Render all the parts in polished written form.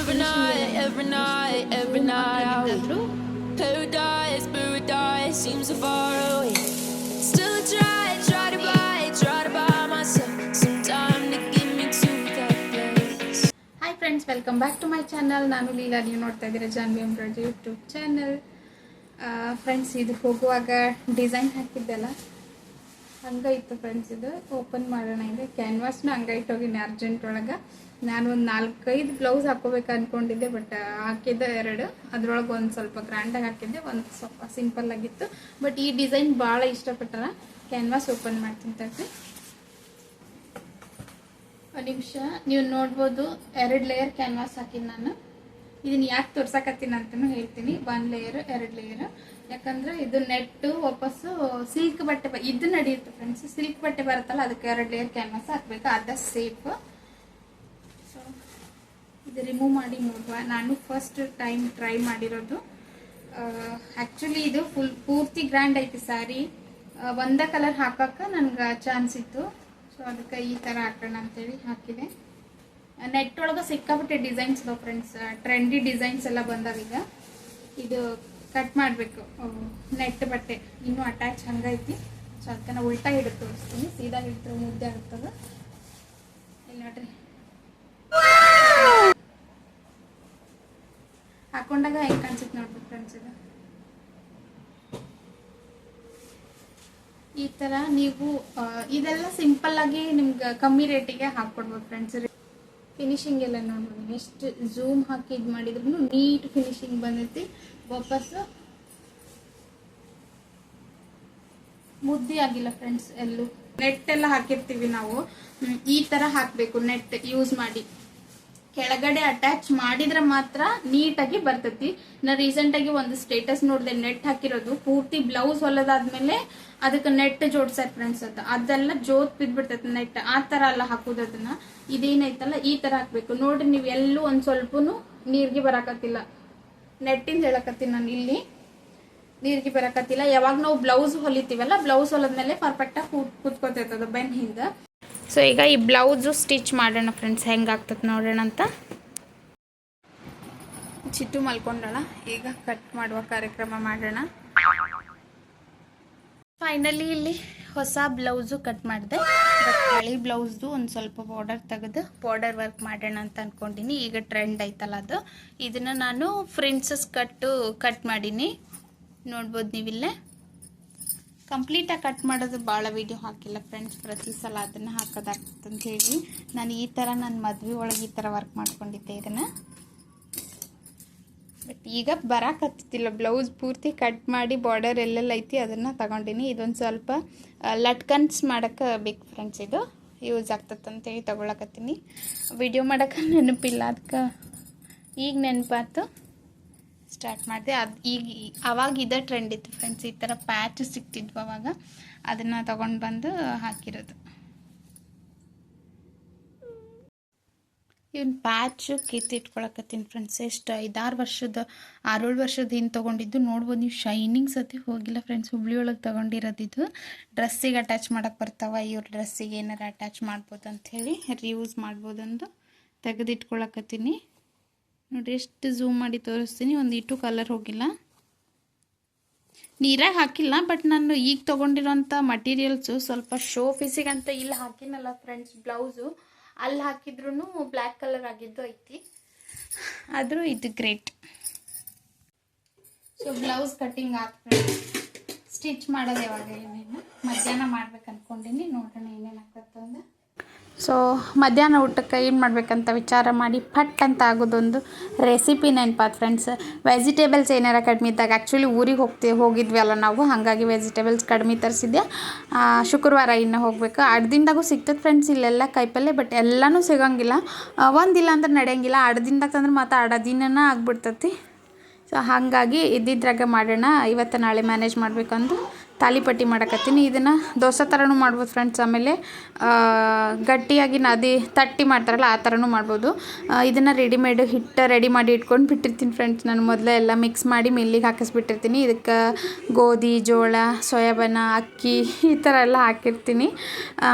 every night out. Paradise seems so far away. Still try to buy myself some time to get me to that place. Hi friends, welcome back to my channel. ನಾನು ಲೀಲಾ, ನೀವು ನೋಡ್ತಾ ಇದ್ದೀರಾ Janvi embroidery YouTube channel. Friends, ಇದು ಹೋಗುವಾಗ design ಹಾಕಿದ್ದೆಲ್ಲ ಹಂಗಾಯಿತು friends. ಇದು open ಮಾಡೋಣ. ಇದೆ ಕ್ಯಾನ್ವಾಸ್ನ ಹಂಗಾಯಿಟ್ಟೋಗಿನಿ ಅರ್ಜೆಂಟ್ ಒಳಗೆ. ನಾನು ಒಂದು 4-5 ಬ್ಲೌಸ್ ಹಾಕೋಬೇಕು ಅಂದ್ಕೊಂಡಿದ್ದೆ, ಬಟ್ ಹಾಕಿದ್ದೆ 2. ಅದ್ರೊಳಗೆ ಒಂದು ಸ್ವಲ್ಪ ಗ್ರ್ಯಾಂಡಾಗಿ ಹಾಕಿದ್ದೆ, ಒಂದು ಸ್ವಲ್ಪ ಸಿಂಪಲ್ ಆಗಿತ್ತು. ಬಟ್ ಈ ಡಿಸೈನ್ ಭಾಳ ಇಷ್ಟಪಟ್ಟಾರ. ಕ್ಯಾನ್ವಾಸ್ ಓಪನ್ ಮಾಡ್ತೀನಿ ತಗೊಳ್ಳಿ. ಒಂದು ನಿಮಿಷ, ನೀವು ನೋಡ್ಬೋದು 2 ಲೇಯರ್ ಕ್ಯಾನ್ವಾಸ್ ಹಾಕಿನಿ ನಾನು. ಇದನ್ನು ಯಾಕೆ ತೋರ್ಸಕತ್ತೀನಿ ಅಂತಲೂ ಹೇಳ್ತೀನಿ. 1 ಲೇಯರ್ 2 ಲೇಯರ್, ಯಾಕಂದ್ರೆ ಇದು ನೆಟ್ಟು ವಾಪಸ್ಸು ಸಿಲ್ಕ್ ಬಟ್ಟೆ ಇದು ನಡೆಯುತ್ತೆ ಫ್ರೆಂಡ್ಸ್. ಸಿಲ್ಕ್ ಬಟ್ಟೆ ಬರುತ್ತಲ್ಲ, ಅದಕ್ಕೆ 2 ಲೇಯರ್ ಕ್ಯಾನ್ವಾಸ್ ಹಾಕ್ಬೇಕು, ಅದ ಸೇಫ್. ಸೊ ಇದು ರಿಮೂವ್ ಮಾಡಿ ನೋಡುವ. ನಾನು ಫಸ್ಟ್ ಟೈಮ್ ಟ್ರೈ ಮಾಡಿರೋದು. ಆ್ಯಕ್ಚುಲಿ ಇದು ಪೂರ್ತಿ ಗ್ರ್ಯಾಂಡ್ ಐತಿ ಸ್ಯಾರಿ. ಒಂದೇ ಕಲರ್ ಹಾಕಕ್ಕೆ ನನಗೆ ಚಾನ್ಸ್ ಇತ್ತು. ಸೊ ಅದಕ್ಕೆ ಈ ಥರ ಹಾಕೋಣ ಅಂತೇಳಿ ಹಾಕಿದೆ. ನೆಟ್ ಒಳಗೆ ಸಿಕ್ಕಾಪಟ್ಟೆ ಡಿಸೈನ್ಸ್ ಇದಾವೆ ಫ್ರೆಂಡ್ಸ್. ಟ್ರೆಂಡಿ ಡಿಸೈನ್ಸ್ ಎಲ್ಲ ಬಂದಾವೀಗ. ಇದು ಕಟ್ ಮಾಡಬೇಕು ನೆಟ್ ಬಟ್ಟೆ, ಇನ್ನೂ ಅಟ್ಯಾಚ್ ಹಂಗೈತಿ. ಸೊ ಅದಕ್ಕೆ ನಾವು ಉಲ್ಟಾ ಹಿಡಿದು ತೋರಿಸ್ತೀನಿ. ಸೀದಾ ಹಿಡಿದ್ರೆ ಮುದ್ದೆ ಆಗ್ತದೆ. ಇಲ್ಲಿ ನೋಡ್ರಿ, ಹಾಕೊಂಡಾಗ ಹೆಂಗೆ ಕಾಣಿಸುತ್ತೆ ನೋಡ್ಬೇಕು ಫ್ರೆಂಡ್ಸ್. ಇದು ಈ ಥರ ನೀವು ಇದೆಲ್ಲ ಸಿಂಪಲ್ ಆಗಿ ನಿಮ್ಗೆ ಕಮ್ಮಿ ರೇಟಿಗೆ ಹಾಕ್ಕೊಡ್ಬೋದು ಫ್ರೆಂಡ್ಸ್. ಫಿನಿಶಿಂಗ್ ಎಲ್ಲ ನೋಡ್ಬೋದು, ಎಷ್ಟು ಝೂಮ್ ಹಾಕಿ ಇದು ಮಾಡಿದ್ರು ನೀಟ್ ಫಿನಿಶಿಂಗ್ ಬಂದೈತಿ. ವಾಪಸ್ಸು ಮುದ್ದೆ ಆಗಿಲ್ಲ ಫ್ರೆಂಡ್ಸ್. ಎಲ್ಲೂ ನೆಟ್ ಎಲ್ಲ ಹಾಕಿರ್ತೀವಿ ನಾವು, ಈ ಥರ ಹಾಕಬೇಕು. ನೆಟ್ ಯೂಸ್ ಮಾಡಿ ಕೆಳಗಡೆ ಅಟ್ಯಾಚ್ ಮಾಡಿದ್ರೆ ಮಾತ್ರ ನೀಟಾಗಿ ಬರ್ತೈತಿ. ನಾ ರೀಸೆಂಟಾಗಿ ಒಂದು ಸ್ಟೇಟಸ್ ನೋಡಿದೆ, ನೆಟ್ ಹಾಕಿರೋದು ಪೂರ್ತಿ ಬ್ಲೌಸ್ ಹೊಲದಾದ್ಮೇಲೆ ಅದಕ್ಕೆ ನೆಟ್ ಜೋಡ್ಸಾರ ಫ್ರೆಂಡ್ಸ್. ಅದೆಲ್ಲ ಜೋತ್ ಬಿದ್ಬಿಡ್ತೈತಿ ನೆಟ್. ಆ ಥರ ಎಲ್ಲ ಹಾಕೋದು ಅದನ್ನ. ಇದೇನೈತಲ್ಲ ಈ ಥರ ಹಾಕ್ಬೇಕು. ನೋಡ್ರಿ, ನೀವು ಎಲ್ಲೂ ಒಂದು ಸ್ವಲ್ಪನೂ ನೀರಿಗೆ ಬರಾಕತ್ತಿಲ್ಲ. ನೆಟ್ಟಿಂದ ಹೇಳಕತ್ತೀನಿ ನಾನು, ಇಲ್ಲಿ ನೀರಿಗೆ ಬರಾಕತ್ತಿಲ್ಲ. ಯಾವಾಗ ನಾವು ಬ್ಲೌಸ್ ಹೊಲಿತೀವಲ್ಲ, ಬ್ಲೌಸ್ ಹೊಲದ್ಮೇಲೆ ಪರ್ಫೆಕ್ಟಾಗಿ ಕೂತ್ಕೋತೈತದ ಬೆನ್ ಹಿಂದೆ. ಸೊ ಈಗ ಈ ಬ್ಲೌಸು ಸ್ಟಿಚ್ ಮಾಡೋಣ ಫ್ರೆಂಡ್ಸ್, ಹೆಂಗಾಗ್ತದೆ ನೋಡೋಣ ಅಂತ. ಚಿಟ್ಟು ಮಲ್ಕೊಂಡಳ, ಈಗ ಕಟ್ ಮಾಡುವ ಕಾರ್ಯಕ್ರಮ ಮಾಡೋಣ. ಫೈನಲಿ ಇಲ್ಲಿ ಹೊಸ ಬ್ಲೌಸು ಕಟ್ ಮಾಡಿದೆ. ಬಟ್ ಹಳಿ ಬ್ಲೌಸ್ದು ಒಂದು ಸ್ವಲ್ಪ ಬಾರ್ಡರ್ ತೆಗೆದು ಬಾರ್ಡರ್ ವರ್ಕ್ ಮಾಡೋಣ ಅಂತ ಅಂದ್ಕೊಂಡಿನಿ. ಈಗ ಟ್ರೆಂಡ್ ಐತಲ್ಲ ಅದು. ಇದನ್ನು ನಾನು ಪ್ರಿನ್ಸಸ್ ಕಟ್ ಮಾಡೀನಿ, ನೋಡ್ಬೋದು ನೀವಿಲ್ಲೇ. ಕಂಪ್ಲೀಟಾಗಿ ಕಟ್ ಮಾಡೋದು ಭಾಳ ವೀಡಿಯೋ ಹಾಕಿಲ್ಲ ಫ್ರೆಂಡ್ಸ್. ಪ್ರತಿ ಸಲ ಅದನ್ನು ಹಾಕೋದಾಗ್ತದೆ ಅಂತ ಹೇಳಿ ನಾನು ಈ ಥರ ನನ್ನ ಮದುವೆ ಒಳಗೆ ಈ ಥರ ವರ್ಕ್ ಮಾಡ್ಕೊಂಡಿದ್ದೆ ಇದನ್ನು. ಬಟ್ ಈಗ ಬರಾಕತ್ತಿಲ್ಲ. ಬ್ಲೌಸ್ ಪೂರ್ತಿ ಕಟ್ ಮಾಡಿ ಬಾರ್ಡರ್ ಎಲ್ಲೆಲ್ಲ ಐತಿ ಅದನ್ನು ತಗೊಂಡಿನಿ. ಇದೊಂದು ಸ್ವಲ್ಪ ಲಟ್ಕನ್ಸ್ ಮಾಡೋಕ್ಕೆ ಬೇಕು ಫ್ರೆಂಡ್ಸ್. ಇದು ಯೂಸ್ ಆಗ್ತದೆ ಅಂತೇಳಿ ತೊಗೊಳಕತ್ತೀನಿ. ವಿಡಿಯೋ ಮಾಡೋಕ್ಕೆ ನೆನಪಿಲ್ಲ, ಅದಕ್ಕೆ ಈಗ ನೆನಪಾತು ಸ್ಟಾರ್ಟ್ ಮಾಡಿದೆ. ಅದು ಅವಾಗ ಇದೇ ಟ್ರೆಂಡ್ ಇತ್ತು ಫ್ರೆಂಡ್ಸ್. ಈ ಥರ ಪ್ಯಾಚ್ ಸಿಕ್ತಿದ್ವು ಅವಾಗ, ಅದನ್ನು ತೊಗೊಂಡು ಬಂದು ಹಾಕಿರೋದು. ಇವನ್ ಪ್ಯಾಚು ಕಿತ್ತಿಟ್ಕೊಳಕತ್ತೀನಿ ಫ್ರೆಂಡ್ಸ್. ಎಷ್ಟು 5-6 ವರ್ಷದ 6-7 ವರ್ಷದ ಹಿಂದೆ ತೊಗೊಂಡಿದ್ದು. ನೋಡ್ಬೋದು ನೀವು, ಶೈನಿಂಗ್ ಸತಿ ಹೋಗಿಲ್ಲ ಫ್ರೆಂಡ್ಸ್. ಹುಬ್ಳಿ ಒಳಗೆ ತೊಗೊಂಡಿರೋದಿದ್ದು. ಡ್ರೆಸ್ಸಿಗೆ ಅಟ್ಯಾಚ್ ಮಾಡೋಕ್ಕೆ ಬರ್ತಾವ, ಇವ್ರ ಡ್ರೆಸ್ಸಿಗೆ ಏನಾರು ಅಟ್ಯಾಚ್ ಮಾಡ್ಬೋದು ಅಂಥೇಳಿ ರಿಯೂಸ್ ಮಾಡ್ಬೋದಂದು ತೆಗೆದಿಟ್ಕೊಳಕತ್ತೀನಿ. ನೋಡಿರಿ ಎಷ್ಟು ಝೂಮ್ ಮಾಡಿ ತೋರಿಸ್ತೀನಿ. ಒಂದು ಇಟ್ಟು ಕಲರ್ ಹೋಗಿಲ್ಲ, ನೀರಾಗ ಹಾಕಿಲ್ಲ. ಬಟ್ ನಾನು ಈಗ ತೊಗೊಂಡಿರೋಂಥ ಮಟೀರಿಯಲ್ಸು ಸ್ವಲ್ಪ ಶೋ ಪೀಸಿಗಂತ ಇಲ್ಲಿ ಹಾಕಿನಲ್ಲ ಫ್ರೆಂಡ್ಸ್. ಬ್ಲೌಸು ಅಲ್ಲಿ ಹಾಕಿದ್ರೂ ಬ್ಲ್ಯಾಕ್ ಕಲರ್ ಆಗಿದ್ದು ಐತಿ, ಆದರೂ ಇದು ಗ್ರೇಟ್. ಸೊ ಬ್ಲೌಸ್ ಕಟ್ಟಿಂಗ್ ಆಗ್ತದೆ. ಸ್ಟಿಚ್ ಮಾಡೋದು ಯಾವಾಗ ಏನೇನು ಮಧ್ಯಾಹ್ನ ಮಾಡ್ಬೇಕು ಅಂದ್ಕೊಂಡಿನಿ. ನೋಡೋಣ ಏನೇನು ಆಗ್ತದೆ ಅಂತ. ಸೊ ಮಧ್ಯಾಹ್ನ ಊಟಕ್ಕೆ ಏನು ಮಾಡಬೇಕಂತ ವಿಚಾರ ಮಾಡಿ ಪಟ್ ಅಂತ ಆಗೋದೊಂದು ರೆಸಿಪಿ ನೆನಪಾದ ಫ್ರೆಂಡ್ಸ್. ವೆಜಿಟೇಬಲ್ಸ್ ಏನಾರ ಕಡಿಮೆ ಇದ್ದಾಗ, ಆ್ಯಕ್ಚುಲಿ ಊರಿಗೆ ಹೋಗಿದ್ವಿ ಅಲ್ಲ ನಾವು, ಹಾಗಾಗಿ ವೆಜಿಟೇಬಲ್ಸ್ ಕಡಿಮೆ ತರಿಸಿದ್ದೆ. ಶುಕ್ರವಾರ ಇನ್ನು ಹೋಗಬೇಕು. 8 ದಿನದಾಗೂ ಸಿಗ್ತದೆ ಫ್ರೆಂಡ್ಸ್ ಇಲ್ಲೆಲ್ಲ ಕಾಯಿಪಲ್ಲೆ. ಬಟ್ ಎಲ್ಲನೂ ಸಿಗೋಂಗಿಲ್ಲ, ಒಂದಿಲ್ಲ ಅಂದ್ರೆ ನಡೆಯಂಗಿಲ್ಲ. 8 ದಿನದಾಗ ಅಂದ್ರೆ ಮತ್ತು 2 ದಿನನ ಆಗ್ಬಿಡ್ತೈತಿ. ಸೊ ಹಾಗಾಗಿ ಇದ್ದಿದ್ರಾಗ ಮಾಡೋಣ. ಇವತ್ತು ನಾಳೆ ಮ್ಯಾನೇಜ್ ಮಾಡ್ಬೇಕಂದು ತಾಲಿಪಟ್ಟಿ ಮಾಡಕತ್ತೀನಿ. ಇದನ್ನು ದೋಸೆ ಥರನೂ ಮಾಡ್ಬೋದು ಫ್ರೆಂಡ್ಸ್. ಆಮೇಲೆ ಗಟ್ಟಿಯಾಗಿ ನಾದಿ ತಟ್ಟಿ ಮಾಡ್ತಾರಲ್ಲ ಆ ಥರನೂ ಮಾಡ್ಬೋದು. ಇದನ್ನು ರೆಡಿಮೇಡ್ ಹಿಟ್ಟು ರೆಡಿ ಮಾಡಿ ಇಟ್ಕೊಂಡು ಬಿಟ್ಟಿರ್ತೀನಿ ಫ್ರೆಂಡ್ಸ್. ನಾನು ಮೊದಲೇ ಎಲ್ಲ ಮಿಕ್ಸ್ ಮಾಡಿ ಮಿಲ್ಲಿಗೆ ಹಾಕಿಸ್ಬಿಟ್ಟಿರ್ತೀನಿ. ಇದಕ್ಕೆ ಗೋಧಿ, ಜೋಳ, ಸೋಯಾಬೀನ, ಅಕ್ಕಿ ಈ ಥರ ಎಲ್ಲ ಹಾಕಿರ್ತೀನಿ.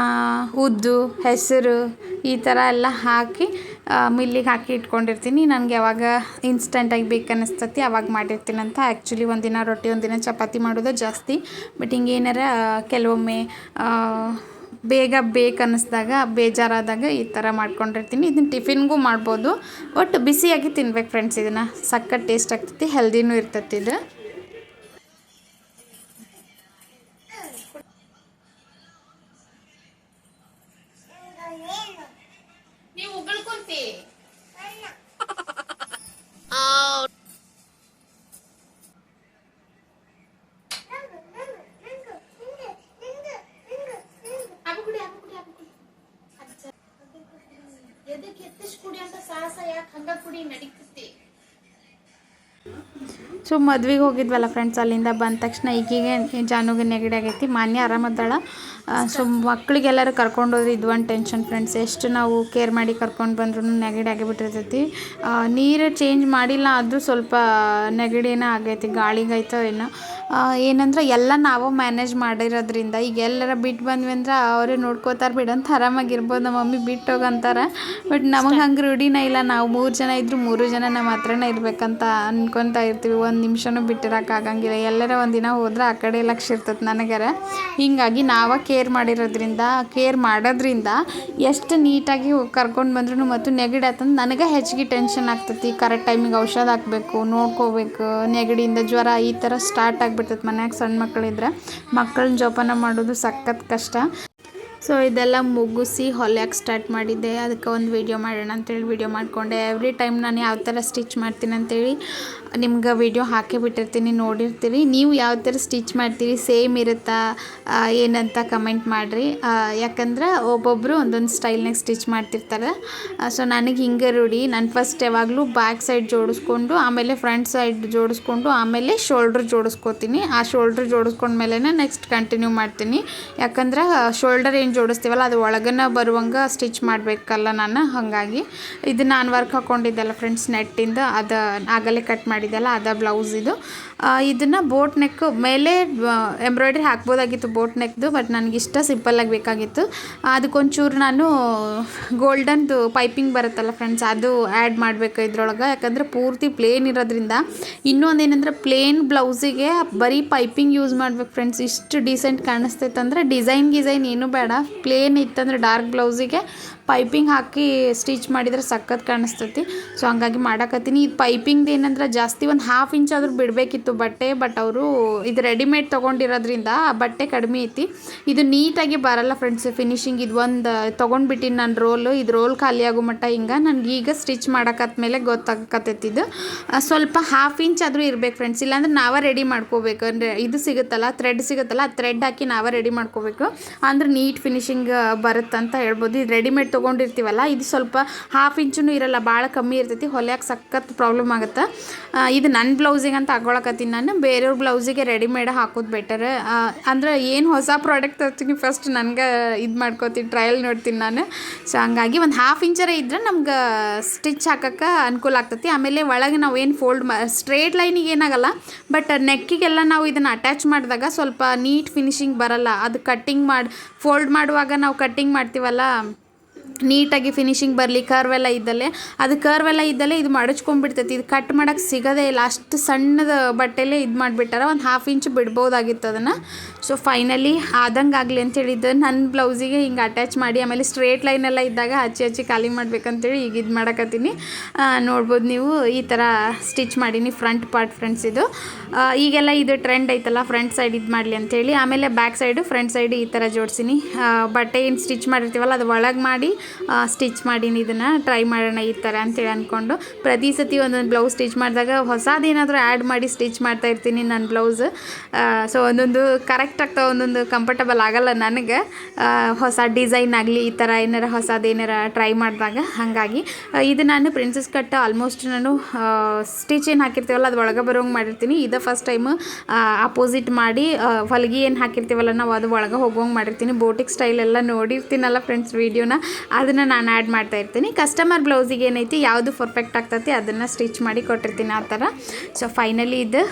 ಉದ್ದು, ಹೆಸರು ಈ ಥರ ಎಲ್ಲ ಹಾಕಿ ಮಿಲ್ಲಿಗೆ ಹಾಕಿ ಇಟ್ಕೊಂಡಿರ್ತೀನಿ. ನನಗೆ ಯಾವಾಗ ಇನ್ಸ್ಟೆಂಟಾಗಿ ಬೇಕು ಅನ್ನಿಸ್ತತಿ ಅವಾಗ ಮಾಡಿರ್ತೀನಿ ಅಂತ. ಆ್ಯಕ್ಚುಲಿ ಒಂದಿನ ರೊಟ್ಟಿ ಒಂದಿನ ಚಪಾತಿ ಮಾಡೋದು ಜಾಸ್ತಿ. ಬಟ್ ಹಿಂಗೇನಾರ ಕೆಲವೊಮ್ಮೆ ಬೇಗ ಬೇಕು ಅನ್ನಿಸ್ದಾಗ ಬೇಜಾರಾದಾಗ ಈ ಥರ ಮಾಡ್ಕೊಂಡಿರ್ತೀನಿ. ಇದನ್ನು ಟಿಫಿನ್ಗೂ ಮಾಡ್ಬೋದು. ಒಟ್ಟು ಬಿಸಿಯಾಗಿ ತಿನ್ಬೇಕು ಫ್ರೆಂಡ್ಸ್. ಇದನ್ನು ಸಖತ್ ಟೇಸ್ಟ್ ಆಗ್ತೈತಿ, ಹೆಲ್ದಿನೂ ಇರ್ತೈತಿ ಇದು. ನೀವು ಉಗುಳ್ಕೊಂತಿ ಎದಕ್ಕೆ ಎತ್ತಿಸ್ ಕುಡಿ ಅಂತ ಸಾಹಸ ಯಾಕೆ ಹಂಗ ಕುಡಿ ನಡೀತೈತಿ. ಸೊ ಮದ್ವೆಗೆ ಹೋಗಿದ್ವಲ್ಲ ಫ್ರೆಂಡ್ಸ್, ಅಲ್ಲಿಂದ ಬಂದ ತಕ್ಷಣ ಈಗೀಗೆ ಜಾನುಗೆ ನೆಗಡಿ ಆಗೈತಿ. ಮಾನ್ಯ ಆರಾಮದ್ದಾಳ. ಸೊ ಮಕ್ಳಿಗೆಲ್ಲರೂ ಕರ್ಕೊಂಡೋದ್ರೆ ಇದು ಒಂದು ಟೆನ್ಷನ್ ಫ್ರೆಂಡ್ಸ್. ಎಷ್ಟು ನಾವು ಕೇರ್ ಮಾಡಿ ಕರ್ಕೊಂಡು ಬಂದ್ರೂ ನೆಗಡಿ ಆಗಿಬಿಟ್ಟಿರ್ತೈತಿ. ನೀರು ಚೇಂಜ್ ಮಾಡಿಲ್ಲ ಆದರೂ ಸ್ವಲ್ಪ ನೆಗಡಿನ ಆಗೈತಿ, ಗಾಳಿಗೈತೋ ಏನೋ. ಏನಂದ್ರೆ ಎಲ್ಲ ನಾವು ಮ್ಯಾನೇಜ್ ಮಾಡಿರೋದ್ರಿಂದ ಈಗ ಎಲ್ಲರ ಬಿಟ್ಟು ಬಂದ್ವಿ ಅಂದ್ರೆ ಅವರೇ ನೋಡ್ಕೋತಾರೆ ಬಿಡಂತ ಆರಾಮಾಗಿರ್ಬೋದು. ನಮ್ಮ ಮಮ್ಮಿ ಬಿಟ್ಟು ಹೋಗಂತಾರೆ. ಬಟ್ ನಮಗೆ ಹಂಗೆ ರೂಢಿನ ಇಲ್ಲ. ನಾವು 3 ಜನ ಇದ್ದರೂ 3 ಜನ ನಮ್ಮ ಹತ್ರನೇ ಇರ್ಬೇಕಂತ ಅನ್ಕೊತಾ ಇರ್ತೀವಿ. ಒಂದು ನಿಮಿಷನೂ ಬಿಟ್ಟಿರೋಕ್ಕಾಗಂಗಿಲ್ಲ. ಎಲ್ಲರ ಒಂದಿನ ಹೋದ್ರೆ ಆ ಕಡೆ ಲಕ್ಷ ಇರ್ತದೆ ನನಗರ. ಹೀಗಾಗಿ ನಾವು ಕೇರ್ ಮಾಡೋದ್ರಿಂದ ಎಷ್ಟು ನೀಟಾಗಿ ಕರ್ಕೊಂಡು ಬಂದ್ರೂ ಮತ್ತು ನೆಗಡಿ ಆತಂದು ನನಗೆ ಹೆಚ್ಚಿಗೆ ಟೆನ್ಷನ್ ಆಗ್ತೈತಿ. ಕರೆಕ್ಟ್ ಟೈಮಿಗೆ ಔಷಧ ಹಾಕಬೇಕು, ನೋಡ್ಕೋಬೇಕು. ನೆಗಡಿಯಿಂದ ಜ್ವರ ಈ ಥರ ಸ್ಟಾರ್ಟ್ ಆಗಿಬಿಡ್ತೈತೆ. ಮನ್ಯಾಗ ಸಣ್ಣ ಮಕ್ಕಳಿದ್ರೆ ಮಕ್ಕಳನ್ನ ಜೋಪಾನ ಮಾಡೋದು ಸಖತ್ ಕಷ್ಟ. ಸೊ ಇದೆಲ್ಲ ಮುಗಿಸಿ ಹೊಲ್ಯಾಕೆ ಸ್ಟಾರ್ಟ್ ಮಾಡಿದ್ದೆ. ಅದಕ್ಕೆ ಒಂದು ವೀಡಿಯೋ ಮಾಡೋಣ ಅಂತೇಳಿ ವೀಡಿಯೋ ಮಾಡಿಕೊಂಡೆ. ಎವ್ರಿ ಟೈಮ್ ನಾನು ಯಾವ ಥರ ಸ್ಟಿಚ್ ಮಾಡ್ತೀನಿ ಅಂತೇಳಿ ನಿಮ್ಗೆ ವೀಡಿಯೋ ಹಾಕೇ ಬಿಟ್ಟಿರ್ತೀನಿ, ನೋಡಿರ್ತೀರಿ. ನೀವು ಯಾವ ಥರ ಸ್ಟಿಚ್ ಮಾಡ್ತೀರಿ, ಸೇಮ್ ಇರುತ್ತಾ ಏನಂತ ಕಮೆಂಟ್ ಮಾಡಿರಿ. ಯಾಕಂದ್ರೆ ಒಬ್ಬೊಬ್ಬರು ಒಂದೊಂದು ಸ್ಟೈಲ್ನಾಗ ಸ್ಟಿಚ್ ಮಾಡ್ತಿರ್ತಾರೆ. ಸೊ ನನಗೆ ಹಿಂಗೆ ರೂಢಿ. ನಾನು ಫಸ್ಟ್ ಯಾವಾಗಲೂ ಬ್ಯಾಕ್ ಸೈಡ್ ಜೋಡಿಸ್ಕೊಂಡು ಆಮೇಲೆ ಫ್ರಂಟ್ ಸೈಡ್ ಜೋಡಿಸ್ಕೊಂಡು ಆಮೇಲೆ ಶೋಲ್ಡ್ರ್ ಜೋಡಿಸ್ಕೋತೀನಿ. ಆ ಶೋಲ್ಡ್ರ್ ಜೋಡಿಸ್ಕೊಂಡ್ಮೇಲೆ ನೆಕ್ಸ್ಟ್ ಕಂಟಿನ್ಯೂ ಮಾಡ್ತೀನಿ. ಯಾಕಂದ್ರೆ ಶೋಲ್ಡರ್ ಏನು ಜೋಡಿಸ್ತೀವಲ್ಲ ಅದು ಒಳಗನ ಬರುವಂಗೆ ಸ್ಟಿಚ್ ಮಾಡಬೇಕಲ್ಲ ನಾನು. ಹಾಗಾಗಿ ಇದು ನಾನು ವರ್ಕ್ ಹಾಕ್ಕೊಂಡಿದ್ದೆಲ್ಲ ಫ್ರೆಂಡ್ಸ್ ನೆಟ್ಟಿಂದ, ಅದು ಆಗಲೇ ಕಟ್ ಮಾಡಿದ್ದೆಲ್ಲ ಅದ ಬ್ಲೌಸ್ ಇದು. ಇದನ್ನು ಬೋಟ್ ನೆಕ್ ಮೇಲೆ ಎಂಬ್ರಾಯ್ಡ್ರಿ ಹಾಕ್ಬೋದಾಗಿತ್ತು ಬೋಟ್ ನೆಕ್ದು. ಬಟ್ ನನಗಿಷ್ಟ ಸಿಂಪಲ್ಲಾಗಿ ಬೇಕಾಗಿತ್ತು. ಅದಕ್ಕೊಂಚೂರು ನಾನು ಗೋಲ್ಡನ್ದು ಪೈಪಿಂಗ್ ಬರುತ್ತಲ್ಲ ಫ್ರೆಂಡ್ಸ್, ಅದು ಆ್ಯಡ್ ಮಾಡಬೇಕು ಇದ್ರೊಳಗೆ. ಯಾಕಂದರೆ ಪೂರ್ತಿ ಪ್ಲೇನ್ ಇರೋದ್ರಿಂದ. ಇನ್ನೊಂದು ಏನಂದ್ರೆ ಪ್ಲೇನ್ ಬ್ಲೌಸಿಗೆ ಬರೀ ಪೈಪಿಂಗ್ ಯೂಸ್ ಮಾಡ್ಬೇಕು ಫ್ರೆಂಡ್ಸ್. ಇಷ್ಟು ಡೀಸೆಂಟ್ ಕಾಣಿಸ್ತೈತೆ ಅಂದರೆ ಡಿಸೈನ್ ಏನೂ ಬೇಡ. ಪ್ಲೇನ್ ಇತ್ತಂದ್ರೆ ಡಾರ್ಕ್ ಬ್ಲೌಸಿಗೆ ಪೈಪಿಂಗ್ ಹಾಕಿ ಸ್ಟಿಚ್ ಮಾಡಿದರೆ ಸಖತ್ ಕಾಣಿಸ್ತೈತಿ. ಸೊ ಹಂಗಾಗಿ ಮಾಡಕತ್ತೀನಿ. ಇದು ಪೈಪಿಂಗ್ದು ಏನಂದ್ರೆ ಜಾಸ್ತಿ ಒಂದು 1/2 ಇಂಚ್ ಆದರೂ ಬಿಡಬೇಕಿತ್ತು ಬಟ್ಟೆ. ಬಟ್ ಅವರು ಇದು ರೆಡಿಮೇಡ್ ತೊಗೊಂಡಿರೋದ್ರಿಂದ ಆ ಬಟ್ಟೆ ಕಡಿಮೆ ಐತಿ. ಇದು ನೀಟಾಗಿ ಬರಲ್ಲ ಫ್ರೆಂಡ್ಸ್ ಫಿನಿಶಿಂಗ್. ಇದು ಒಂದು ತೊಗೊಂಡ್ಬಿಟ್ಟಿನಿ ನಾನು ರೋಲು. ಇದು ರೋಲ್ ಖಾಲಿ ಆಗೋ ಮಟ್ಟ ಹಿಂಗೆ ನನಗೆ ಈಗ ಸ್ಟಿಚ್ ಮಾಡೋಕತ್ಮೇಲೆ ಗೊತ್ತಾಗತ್ತೈತಿ. ಇದು ಸ್ವಲ್ಪ 1/2 ಇಂಚ್ ಆದರೂ ಇರಬೇಕು ಫ್ರೆಂಡ್ಸ್. ಇಲ್ಲಾಂದ್ರೆ ನಾವೇ ರೆಡಿ ಮಾಡ್ಕೋಬೇಕು. ಅಂದರೆ ಇದು ಸಿಗುತ್ತಲ್ಲ, ಥ್ರೆಡ್ ಸಿಗುತ್ತಲ್ಲ, ಆ ಥ್ರೆಡ್ ಹಾಕಿ ನಾವೇ ರೆಡಿ ಮಾಡ್ಕೋಬೇಕು. ಅಂದ್ರೆ ನೀಟ್ ಫಿನಿಶಿಂಗ್ ಬರುತ್ತಂತ ಹೇಳ್ಬೋದು. ಇದು ರೆಡಿಮೇಡ್ ತೊಗೊಂಡಿರ್ತೀವಲ್ಲ, ಇದು ಸ್ವಲ್ಪ 1/2 ಇಂಚೂ ಇರಲ್ಲ, ಭಾಳ ಕಮ್ಮಿ ಇರ್ತೈತಿ. ಹೊಲ್ಯಾಕೆ ಸಖತ್ ಪ್ರಾಬ್ಲಮ್ ಆಗುತ್ತೆ. ಇದು ನನ್ನ ಬ್ಲೌಸಿಗೆ ಅಂತ ಹಾಕೊಳಕತ್ತೀನಿ ನಾನು. ಬೇರೆಯವ್ರ ಬ್ಲೌಸಿಗೆ ರೆಡಿಮೇಡ್ ಹಾಕೋದು ಬೆಟರ್. ಅಂದ್ರೆ ಏನು ಹೊಸ ಪ್ರಾಡಕ್ಟ್ ತರ್ತೀನಿ ಫಸ್ಟ್ ನನಗೆ ಇದು ಮಾಡ್ಕೋತೀನಿ, ಟ್ರಯಲ್ ನೋಡ್ತೀನಿ ನಾನು. ಸೊ ಹಂಗಾಗಿ ಒಂದು 1/2 ಇಂಚರ ಇದ್ರೆ ನಮ್ಗೆ ಸ್ಟಿಚ್ ಹಾಕೋಕ್ಕೆ ಅನುಕೂಲ ಆಗ್ತೈತಿ. ಆಮೇಲೆ ಒಳಗೆ ನಾವು ಏನು ಸ್ಟ್ರೇಟ್ ಲೈನಿಗೆ ಏನಾಗಲ್ಲ. ಬಟ್ ನೆಕ್ಕಿಗೆಲ್ಲ ನಾವು ಇದನ್ನು ಅಟ್ಯಾಚ್ ಮಾಡಿದಾಗ ಸ್ವಲ್ಪ ನೀಟ್ ಫಿನಿಶಿಂಗ್ ಬರಲ್ಲ. ಅದು ಕಟ್ಟಿಂಗ್ ಫೋಲ್ಡ್ ಮಾಡುವಾಗ ನಾವು ಕಟ್ಟಿಂಗ್ ಮಾಡ್ತೀವಲ್ಲ, ನೀಟಾಗಿ ಫಿನಿಶಿಂಗ್ ಬರಲಿ. ಕರ್ವೆಲ್ಲ ಇದ್ದಲ್ಲೇ ಇದು ಮಡಚ್ಕೊಂಡ್ಬಿಡ್ತೈತಿ. ಇದು ಕಟ್ ಮಾಡೋಕ್ಕೆ ಸಿಗೋದೇ ಇಲ್ಲ. ಅಷ್ಟು ಸಣ್ಣದ ಬಟ್ಟೆಲೇ ಇದು ಮಾಡಿಬಿಟ್ಟಾರ. ಒಂದು 1/2 ಇಂಚ್ ಬಿಡ್ಬೋದಾಗಿತ್ತು ಅದನ್ನು. ಸೊ ಫೈನಲಿ ಆದಂಗೆ ಆಗಲಿ ಅಂತೇಳಿದ್ದು ನನ್ನ ಬ್ಲೌಸಿಗೆ ಹಿಂಗೆ ಅಟ್ಯಾಚ್ ಮಾಡಿ ಆಮೇಲೆ ಸ್ಟ್ರೇಟ್ ಲೈನೆಲ್ಲ ಇದ್ದಾಗ ಹಚ್ಚಿ ಖಾಲಿ ಮಾಡ್ಬೇಕಂತೇಳಿ ಈಗ ಇದು ಮಾಡಕತ್ತೀನಿ. ನೋಡ್ಬೋದು ನೀವು ಈ ಥರ ಸ್ಟಿಚ್ ಮಾಡೀನಿ ಫ್ರಂಟ್ ಪಾರ್ಟ್ ಫ್ರೆಂಡ್ಸ್. ಇದು ಈಗೆಲ್ಲ ಇದು ಟ್ರೆಂಡ್ ಐತಲ್ಲ ಫ್ರಂಟ್ ಸೈಡ್ ಇದು ಮಾಡಲಿ ಅಂತೇಳಿ. ಆಮೇಲೆ ಬ್ಯಾಕ್ ಸೈಡು ಫ್ರಂಟ್ ಸೈಡು ಈ ಥರ ಜೋಡಿಸಿನಿ. ಬಟ್ಟೆ ಏನು ಸ್ಟಿಚ್ ಮಾಡಿರ್ತೀವಲ್ಲ ಅದು ಒಳಗೆ ಮಾಡಿ ಸ್ಟಿಚ್ ಮಾಡೀನಿ. ಇದನ್ನು ಟ್ರೈ ಮಾಡೋಣ ಈ ಥರ ಅಂತೇಳಿ ಅಂದ್ಕೊಂಡು ಪ್ರತಿ ಸತಿ ಒಂದೊಂದು ಬ್ಲೌಸ್ ಸ್ಟಿಚ್ ಮಾಡಿದಾಗ ಹೊಸದೇನಾದರೂ ಆ್ಯಡ್ ಮಾಡಿ ಸ್ಟಿಚ್ ಮಾಡ್ತಾ ಇರ್ತೀನಿ ನನ್ನ ಬ್ಲೌಸ್. ಸೊ ಒಂದೊಂದು ಕರೆಕ್ಟ್ ಆಗ್ತಾವೆ, ಒಂದೊಂದು ಕಂಫರ್ಟಬಲ್ ಆಗಲ್ಲ ನನಗೆ. ಹೊಸ ಡಿಸೈನ್ ಆಗಲಿ ಈ ಥರ ಏನಾರ ಹೊಸದೇನಾರ ಟ್ರೈ ಮಾಡಿದಾಗ. ಹಾಗಾಗಿ ಇದು ನಾನು ಪ್ರಿನ್ಸಸ್ ಕಟ್ ಆಲ್ಮೋಸ್ಟ್ ನಾನು ಸ್ಟಿಚ್ ಏನು ಹಾಕಿರ್ತೀವಲ್ಲ ಅದು ಒಳಗೆ ಬರೋಂಗೆ ಮಾಡಿರ್ತೀನಿ. ಇದು ಫಸ್ಟ್ ಟೈಮು ಅಪೋಸಿಟ್ ಮಾಡಿ ಹೊಲಿಗೆ ಏನು ಹಾಕಿರ್ತೀವಲ್ಲ ನಾವು ಅದು ಒಳಗೆ ಹೋಗೋಂಗೆ ಮಾಡಿರ್ತೀನಿ. ಬೋಟಿಕ್ ಸ್ಟೈಲ್ ಎಲ್ಲ ನೋಡಿರ್ತೀನಲ್ಲ ಫ್ರೆಂಡ್ಸ್ ವೀಡಿಯೋನ, ಅದನ್ನು ನಾನು ಆ್ಯಡ್ ಮಾಡ್ತಾ ಇರ್ತೀನಿ. ಕಸ್ಟಮರ್ ಬ್ಲೌಸಿಗೆ ಏನೈತಿ ಯಾವುದು ಪರ್ಫೆಕ್ಟ್ ಆಗ್ತೈತಿ ಅದನ್ನು ಸ್ಟಿಚ್ ಮಾಡಿ ಕೊಟ್ಟಿರ್ತೀನಿ ಆ ಥರ. ಸೊ ಫೈನಲಿ ಇದು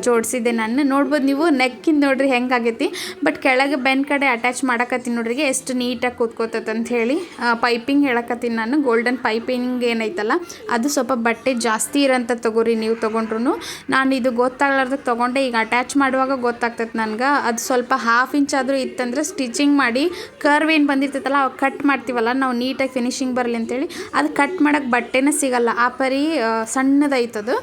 ಜೋಡಿಸಿದ್ದೆ ನಾನು. ನೋಡ್ಬೋದು ನೀವು ನೆಕ್ಕಿಂದ ನೋಡ್ರಿ ಹೆಂಗೆ ಆಗೈತಿ. ಬಟ್ ಕೆಳಗೆ ಬೆನ್ ಕಡೆ ಅಟ್ಯಾಚ್ ಮಾಡಕತ್ತೀನಿ ನೋಡ್ರಿ ಎಷ್ಟು ನೀಟಾಗಿ ಕೂತ್ಕೋತೈತೆ ಅಂತ ಹೇಳಿ. ಪೈಪಿಂಗ್ ಹೇಳಕತ್ತೀನಿ ನಾನು, ಗೋಲ್ಡನ್ ಪೈಪಿಂಗ್ ಏನೈತಲ್ಲ ಅದು ಸ್ವಲ್ಪ ಬಟ್ಟೆ ಜಾಸ್ತಿ ಇರೋಂಥ ತೊಗೋರಿ ನೀವು ತೊಗೊಂಡ್ರು. ನಾನು ಇದು ಗೊತ್ತಾಗ್ಲಾರ್ದಕ್ಕೆ ತೊಗೊಂಡೆ. ಈಗ ಅಟ್ಯಾಚ್ ಮಾಡುವಾಗ ಗೊತ್ತಾಗ್ತೈತೆ ನನಗೆ. ಅದು ಸ್ವಲ್ಪ 1/2 ಇಂಚ್ ಆದರೂ ಇತ್ತಂದ್ರೆ ಸ್ಟಿಚಿಂಗ್ ಮಾಡಿ ಕರ್ವ್ ಏನು ಬಂದಿರ್ತೈತಲ್ಲ ಅವು ಕಟ್ ಮಾಡ್ತೀವಲ್ಲ ನಾವು ನೀಟಾಗಿ ಫಿನಿಶಿಂಗ್ ಬರಲಿ ಅಂತೇಳಿ, ಅದು ಕಟ್ ಮಾಡೋಕ್ಕೆ ಬಟ್ಟೆನೇ ಸಿಗಲ್ಲ, ಆ ಪರಿ ಸಣ್ಣದೈತದು.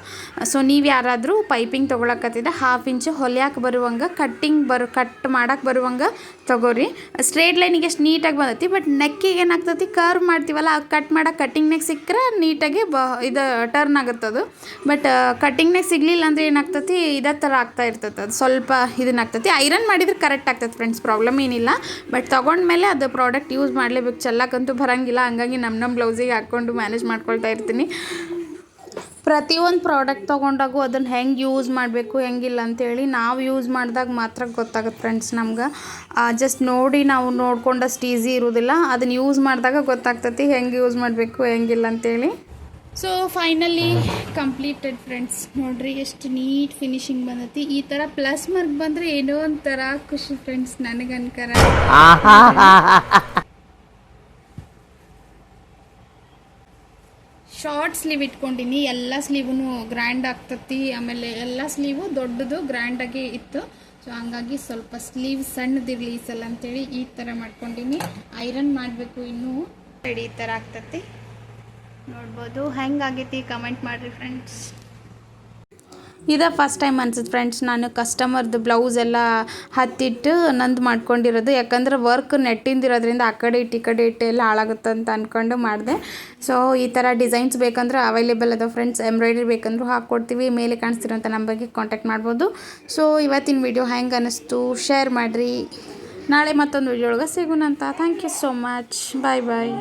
ಸೊ ನೀವು ಯಾರಾದರೂ ಪೈಪಿಂಗ್ ತೊಗೊಳಕತ್ತಿದ್ದೆ 1/2 ಇಂಚ್ ಹೊಲಿಯಾಕೆ ಬರುವಂಗೆ ಕಟ್ ಮಾಡಕ್ಕೆ ಬರುವಂಗೆ ತೊಗೋರಿ. ಸ್ಟ್ರೇಟ್ ಲೈನಿಗೆ ಎಷ್ಟು ನೀಟಾಗಿ ಬಂದೈತಿ. ಬಟ್ ನೆಕ್ಕಿಗೆ ಏನಾಗ್ತೈತಿ ಕರ್ವ್ ಮಾಡ್ತೀವಲ್ಲ ಆ ಕಟ್ ಮಾಡೋಕೆ ಕಟ್ಟಿಂಗ್ನಾಗ ಸಿಕ್ಕರೆ ನೀಟಾಗಿ ಇದು ಟರ್ನ್ ಆಗುತ್ತದು. ಬಟ್ ಕಟ್ಟಿಂಗ್ನಾಗ ಸಿಗಲಿಲ್ಲ ಅಂದರೆ ಏನಾಗ್ತೈತಿ ಇದೇ ಥರ ಆಗ್ತಾ ಇರ್ತೈತೆ. ಅದು ಸ್ವಲ್ಪ ಇದನ್ನಾಗ್ತೈತಿ. ಐರನ್ ಮಾಡಿದ್ರೆ ಕರೆಕ್ಟ್ ಆಗ್ತೈತೆ ಫ್ರೆಂಡ್ಸ್, ಪ್ರಾಬ್ಲಮ್ ಏನಿಲ್ಲ. ಬಟ್ ತೊಗೊಂಡ್ಮೇಲೆ ಅದು ಪ್ರಾಡಕ್ಟ್ ಯೂಸ್ ಮಾಡಲೇಬೇಕು, ಚೆಲ್ಲಕ್ಕಂತೂ ಬರೋಂಗಿಲ್ಲ. ಹಂಗಾಗಿ ನಮ್ಮ ಬ್ಲೌಸಿಗೆ ಹಾಕ್ಕೊಂಡು ಮ್ಯಾನೇಜ್ ಮಾಡ್ಕೊಳ್ತಾ ಇರ್ತೀನಿ. ಪ್ರತಿಯೊಂದು ಪ್ರಾಡಕ್ಟ್ ತೊಗೊಂಡಾಗೂ ಅದನ್ನು ಹೆಂಗೆ ಯೂಸ್ ಮಾಡಬೇಕು ಹೆಂಗಿಲ್ಲ ಅಂತೇಳಿ ನಾವು ಯೂಸ್ ಮಾಡಿದಾಗ ಮಾತ್ರ ಗೊತ್ತಾಗುತ್ತೆ ಫ್ರೆಂಡ್ಸ್. ನಮ್ಗೆ ಜಸ್ಟ್ ನೋಡಿ ನಾವು ನೋಡ್ಕೊಂಡಷ್ಟು ಈಸಿ ಇರೋದಿಲ್ಲ, ಅದನ್ನು ಯೂಸ್ ಮಾಡಿದಾಗ ಗೊತ್ತಾಗ್ತೈತಿ ಹೆಂಗೆ ಯೂಸ್ ಮಾಡಬೇಕು ಹೆಂಗಿಲ್ಲ ಅಂತೇಳಿ. So finally completed friends. ನೋಡ್ರಿ ಎಷ್ಟು ನೀಟ್ ಫಿನಿಶಿಂಗ್ ಬಂದೈತಿ. ಈ ಥರ ಪ್ಲಸ್ ಮಾರ್ಕ್ ಬಂದರೆ ಏನೋ ಒಂಥರ ಖುಷಿ ಫ್ರೆಂಡ್ಸ್ ನನಗನ್ಕರ. ಶಾರ್ಟ್ ಸ್ಲೀವ್ ಇಟ್ಕೊಂಡಿನಿ, ಎಲ್ಲ ಸ್ಲೀವೂ ಗ್ರ್ಯಾಂಡ್ ಆಗ್ತತಿ. ಆಮೇಲೆ ಎಲ್ಲ ಸ್ಲೀವು ದೊಡ್ಡದು ಗ್ರ್ಯಾಂಡಾಗಿ ಇತ್ತು. ಸೊ ಹಂಗಾಗಿ ಸ್ವಲ್ಪ ಸ್ಲೀವ್ ಸಣ್ಣದಿರಲಿ ಈ ಸಲ ಅಂತೇಳಿ ಈ ಥರ ಮಾಡ್ಕೊಂಡಿನಿ. ಐರನ್ ಮಾಡಬೇಕು ಇನ್ನೂ. ರೆಡಿ ಈ ಥರ ಆಗ್ತತಿ ನೋಡ್ಬೋದು. ಹೆಂಗಾಗೈತಿ ಕಮೆಂಟ್ ಮಾಡಿರಿ ಫ್ರೆಂಡ್ಸ್. ಇದೇ ಫಸ್ಟ್ ಟೈಮ್ ಅನ್ಸುತ್ತೆ ಫ್ರೆಂಡ್ಸ್ ನಾನು ಕಸ್ಟಮರ್ದು ಬ್ಲೌಸ್ ಎಲ್ಲ ಹತ್ತಿಟ್ಟು ನಂದು ಮಾಡ್ಕೊಂಡಿರೋದು. ಯಾಕಂದ್ರೆ ವರ್ಕ್ ನೆಟ್ಟಿಂದಿರೋದ್ರಿಂದ ಆ ಕಡೆ ಇಟ್ಟು ಈ ಕಡೆ ಇಟ್ಟು ಎಲ್ಲ ಹಾಳಾಗುತ್ತೆ ಅಂತ ಅಂದ್ಕೊಂಡು ಮಾಡಿದೆ. ಸೊ ಈ ಥರ ಡಿಸೈನ್ಸ್ ಬೇಕಂದ್ರೆ ಅವೈಲೇಬಲ್ ಅದ ಫ್ರೆಂಡ್ಸ್. ಎಂಬ್ರಾಯ್ಡ್ರಿ ಬೇಕಂದ್ರೂ ಹಾಕ್ಕೊಡ್ತೀವಿ. ಮೇಲೆ ಕಾಣಿಸ್ತಿರೋಂಥ ನಂಬರ್ಗೆ ಕಾಂಟ್ಯಾಕ್ಟ್ ಮಾಡ್ಬೋದು. ಸೊ ಇವತ್ತಿನ ವಿಡಿಯೋ ಹೆಂಗೆ ಅನ್ನಿಸ್ತು ಶೇರ್ ಮಾಡಿರಿ. ನಾಳೆ ಮತ್ತೊಂದು ವಿಡಿಯೋ ಒಳಗೆ ಸಿಗೋಣ ಅಂತ. Thank you so much. Bye bye.